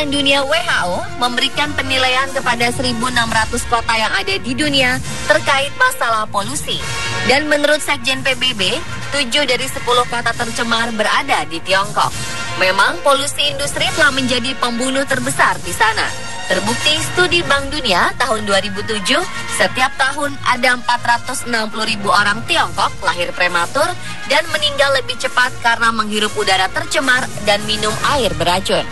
Kesehatan Dunia WHO memberikan penilaian kepada 1.600 kota yang ada di dunia terkait masalah polusi. Dan menurut Sekjen PBB, 7 dari 10 kota tercemar berada di Tiongkok. Memang polusi industri telah menjadi pembunuh terbesar di sana. Terbukti studi Bank Dunia tahun 2007, setiap tahun ada 460.000 orang Tiongkok lahir prematur dan meninggal lebih cepat karena menghirup udara tercemar dan minum air beracun.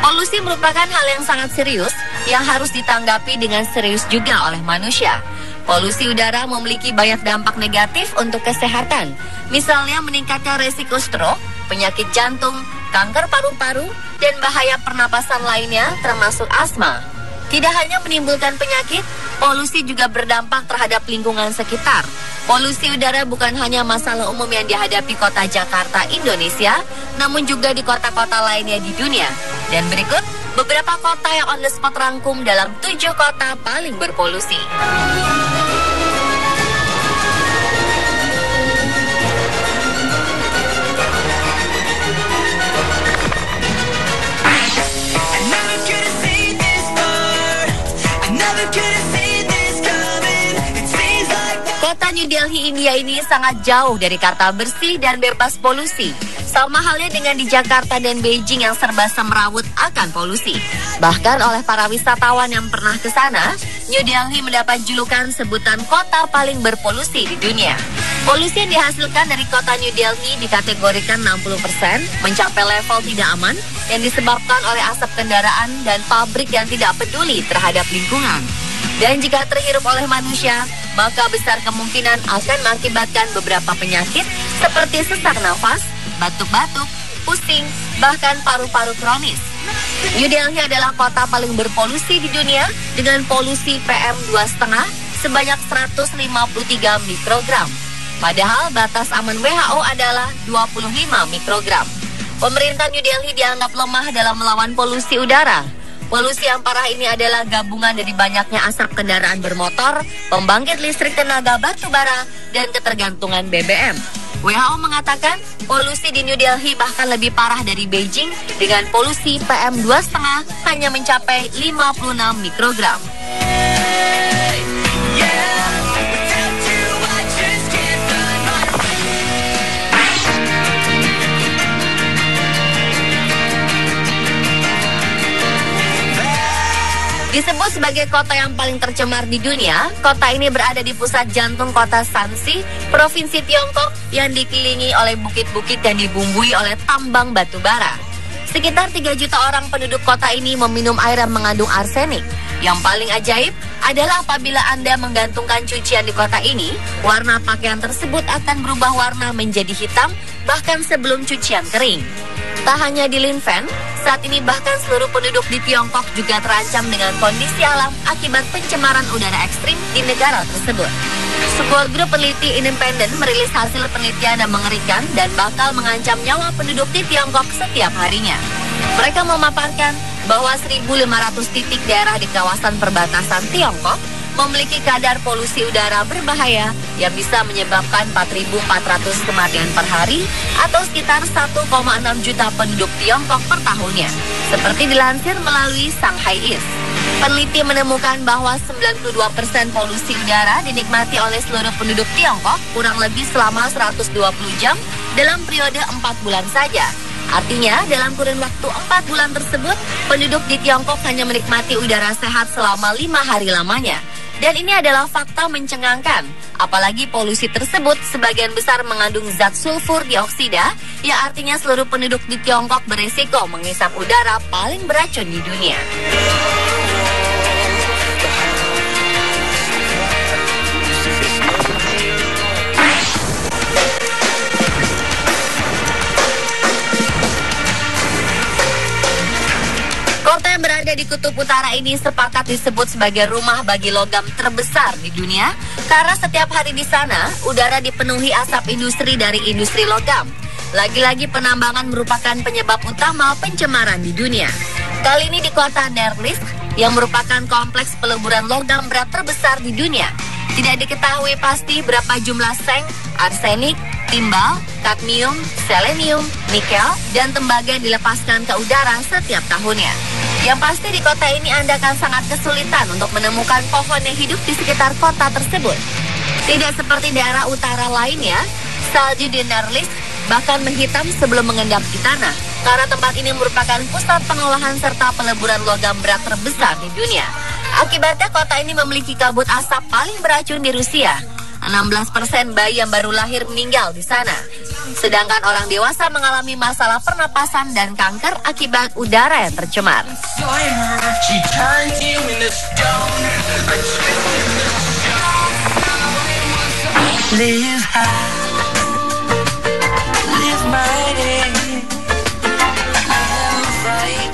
Polusi merupakan hal yang sangat serius yang harus ditanggapi dengan serius juga oleh manusia. Polusi udara memiliki banyak dampak negatif untuk kesehatan, misalnya meningkatnya resiko stroke, penyakit jantung, kanker paru-paru, dan bahaya pernapasan lainnya termasuk asma. Tidak hanya menimbulkan penyakit, polusi juga berdampak terhadap lingkungan sekitar. Polusi udara bukan hanya masalah umum yang dihadapi kota Jakarta, Indonesia, namun juga di kota-kota lainnya di dunia. Dan berikut beberapa kota yang on the spot rangkum dalam 7 kota paling berpolusi. Kota New Delhi, India ini sangat jauh dari kata bersih dan bebas polusi. Sama halnya dengan di Jakarta dan Beijing yang serba semrawut akan polusi. Bahkan oleh para wisatawan yang pernah ke sana, New Delhi mendapat julukan sebutan kota paling berpolusi di dunia. Polusi yang dihasilkan dari kota New Delhi dikategorikan 60% mencapai level tidak aman yang disebabkan oleh asap kendaraan dan pabrik yang tidak peduli terhadap lingkungan. Dan jika terhirup oleh manusia, maka besar kemungkinan akan mengakibatkan beberapa penyakit seperti sesak nafas, batuk-batuk, pusing, bahkan paru-paru kronis. New Delhi adalah kota paling berpolusi di dunia dengan polusi PM2,5 sebanyak 153 mikrogram. Padahal batas aman WHO adalah 25 mikrogram. Pemerintah New Delhi dianggap lemah dalam melawan polusi udara. Polusi yang parah ini adalah gabungan dari banyaknya asap kendaraan bermotor, pembangkit listrik tenaga batu bara, dan ketergantungan BBM. WHO mengatakan polusi di New Delhi bahkan lebih parah dari Beijing dengan polusi PM2,5 hanya mencapai 56 mikrogram. Disebut sebagai kota yang paling tercemar di dunia, kota ini berada di pusat jantung kota Shanxi, provinsi Tiongkok yang dikelilingi oleh bukit-bukit dan dibumbui oleh tambang batu bara. Sekitar 3 juta orang penduduk kota ini meminum air yang mengandung arsenik. Yang paling ajaib adalah apabila Anda menggantungkan cucian di kota ini, warna pakaian tersebut akan berubah warna menjadi hitam bahkan sebelum cucian kering. Tak hanya di Linfen, saat ini bahkan seluruh penduduk di Tiongkok juga terancam dengan kondisi alam akibat pencemaran udara ekstrim di negara tersebut. Sebuah grup peneliti independen merilis hasil penelitian yang mengerikan dan bakal mengancam nyawa penduduk di Tiongkok setiap harinya. Mereka memaparkan bahwa 1.500 titik daerah di kawasan perbatasan Tiongkok memiliki kadar polusi udara berbahaya yang bisa menyebabkan 4.400 kematian per hari atau sekitar 1,6 juta penduduk Tiongkok per tahunnya, seperti dilansir melalui Shanghai East. Peneliti menemukan bahwa 92% polusi udara dinikmati oleh seluruh penduduk Tiongkok kurang lebih selama 120 jam dalam periode 4 bulan saja. Artinya, dalam kurun waktu 4 bulan tersebut, penduduk di Tiongkok hanya menikmati udara sehat selama 5 hari lamanya. Dan ini adalah fakta mencengangkan, apalagi polusi tersebut sebagian besar mengandung zat sulfur dioksida, yang artinya seluruh penduduk di Tiongkok berisiko menghisap udara paling beracun di dunia. Kota yang berada di kutub utara ini sepakat disebut sebagai rumah bagi logam terbesar di dunia karena setiap hari di sana udara dipenuhi asap industri dari industri logam. Lagi-lagi penambangan merupakan penyebab utama pencemaran di dunia. Kali ini di kota Nerlisk yang merupakan kompleks peleburan logam berat terbesar di dunia. Tidak diketahui pasti berapa jumlah seng, arsenik, timbal, kadmium, selenium, nikel, dan tembaga yang dilepaskan ke udara setiap tahunnya. Yang pasti di kota ini Anda akan sangat kesulitan untuk menemukan pohon yang hidup di sekitar kota tersebut. Tidak seperti daerah utara lainnya, salju di Narlis bahkan menghitam sebelum mengendap di tanah, karena tempat ini merupakan pusat pengolahan serta peleburan logam berat terbesar di dunia. Akibatnya kota ini memiliki kabut asap paling beracun di Rusia. 16% bayi yang baru lahir meninggal di sana. Sedangkan orang dewasa mengalami masalah pernapasan dan kanker akibat udara yang tercemar.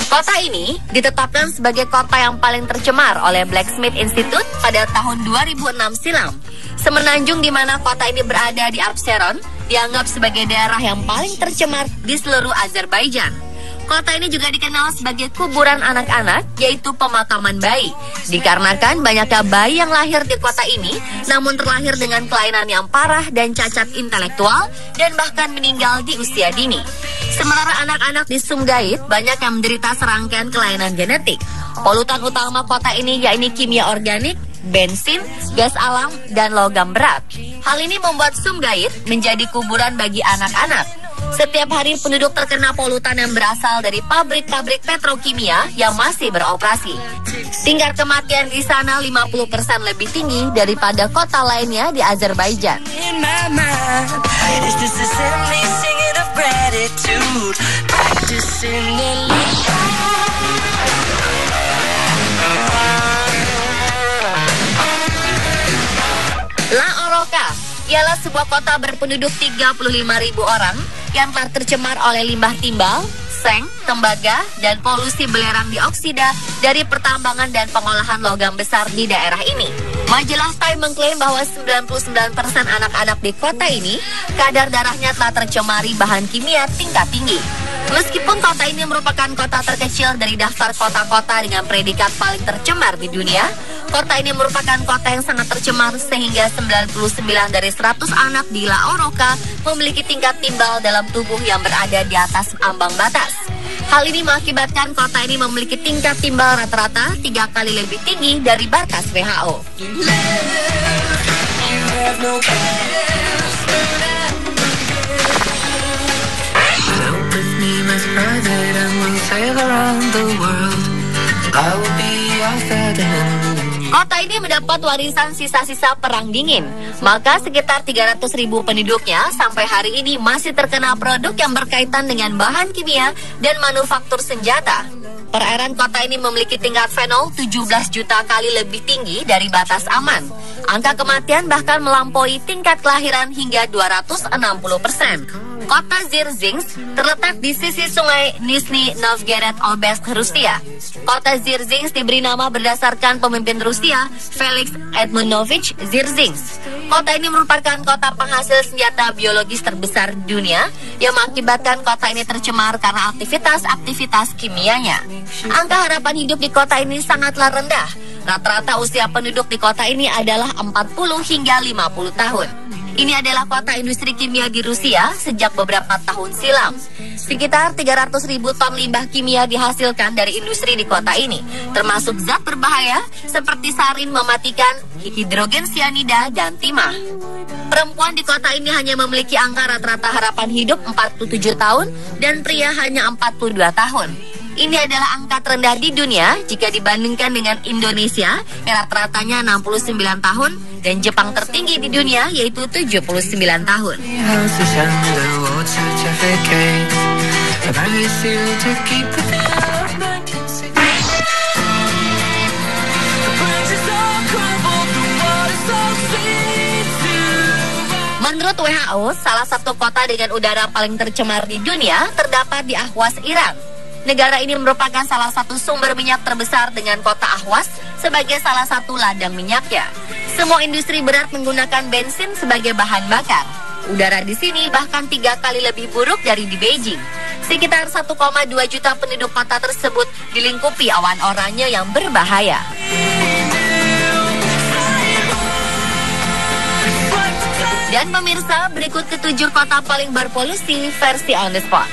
Kota ini ditetapkan sebagai kota yang paling tercemar oleh Blacksmith Institute pada tahun 2006 silam. Semenanjung di mana kota ini berada di Absheron dianggap sebagai daerah yang paling tercemar di seluruh Azerbaijan. Kota ini juga dikenal sebagai kuburan anak-anak, yaitu pemakaman bayi. Dikarenakan banyaknya bayi yang lahir di kota ini, namun terlahir dengan kelainan yang parah dan cacat intelektual, dan bahkan meninggal di usia dini. Sementara anak-anak di Sumgait banyak yang menderita serangkaian kelainan genetik. Polutan utama kota ini yakni kimia organik, bensin, gas alam, dan logam berat. Hal ini membuat Sumgait menjadi kuburan bagi anak-anak. Setiap hari penduduk terkena polutan yang berasal dari pabrik-pabrik petrokimia yang masih beroperasi. Tingkat kematian di sana 50% lebih tinggi daripada kota lainnya di Azerbaijan. La Oroka ialah sebuah kota berpenduduk 35.000 orang yang telah tercemar oleh limbah timbal, seng, tembaga, dan polusi belerang dioksida dari pertambangan dan pengolahan logam besar di daerah ini. Majalah Time mengklaim bahwa 99% anak-anak di kota ini kadar darahnya telah tercemari bahan kimia tingkat tinggi. Meskipun kota ini merupakan kota terkecil dari daftar kota-kota dengan predikat paling tercemar di dunia, kota ini merupakan kota yang sangat tercemar sehingga 99 dari 100 anak di La Oroka memiliki tingkat timbal dalam tubuh yang berada di atas ambang batas. Hal ini mengakibatkan kota ini memiliki tingkat timbal rata-rata 3 kali lebih tinggi dari batas WHO. Kota ini mendapat warisan sisa-sisa perang dingin, maka sekitar 300.000 penduduknya sampai hari ini masih terkena produk yang berkaitan dengan bahan kimia dan manufaktur senjata. Perairan kota ini memiliki tingkat fenol 17 juta kali lebih tinggi dari batas aman. Angka kematian bahkan melampaui tingkat kelahiran hingga 260%. Kota Dzierżynsk terletak di sisi sungai Nizhny Novgorod Oblast, Rusia. Kota Dzierżynsk diberi nama berdasarkan pemimpin Rusia, Felix Edmunovich Dzierżynsk. Kota ini merupakan kota penghasil senjata biologis terbesar di dunia yang mengakibatkan kota ini tercemar karena aktivitas kimianya. Angka harapan hidup di kota ini sangatlah rendah. Rata-rata usia penduduk di kota ini adalah 40 hingga 50 tahun. Ini adalah kota industri kimia di Rusia sejak beberapa tahun silam. Sekitar 300.000 ton limbah kimia dihasilkan dari industri di kota ini, termasuk zat berbahaya seperti sarin mematikan, hidrogen sianida, dan timah. Perempuan di kota ini hanya memiliki angka rata-rata harapan hidup 47 tahun dan pria hanya 42 tahun. Ini adalah angka terendah di dunia jika dibandingkan dengan Indonesia yang rata-ratanya 69 tahun dan Jepang tertinggi di dunia yaitu 79 tahun. Menurut WHO, salah satu kota dengan udara paling tercemar di dunia terdapat di Ahvaz, Iran. Negara ini merupakan salah satu sumber minyak terbesar dengan kota Ahvaz sebagai salah satu ladang minyaknya. Semua industri berat menggunakan bensin sebagai bahan bakar. Udara di sini bahkan 3 kali lebih buruk dari di Beijing. Sekitar 1,2 juta penduduk kota tersebut dilingkupi awan oranye yang berbahaya. Dan pemirsa, berikut ke-7 kota paling berpolusi versi On The Spot.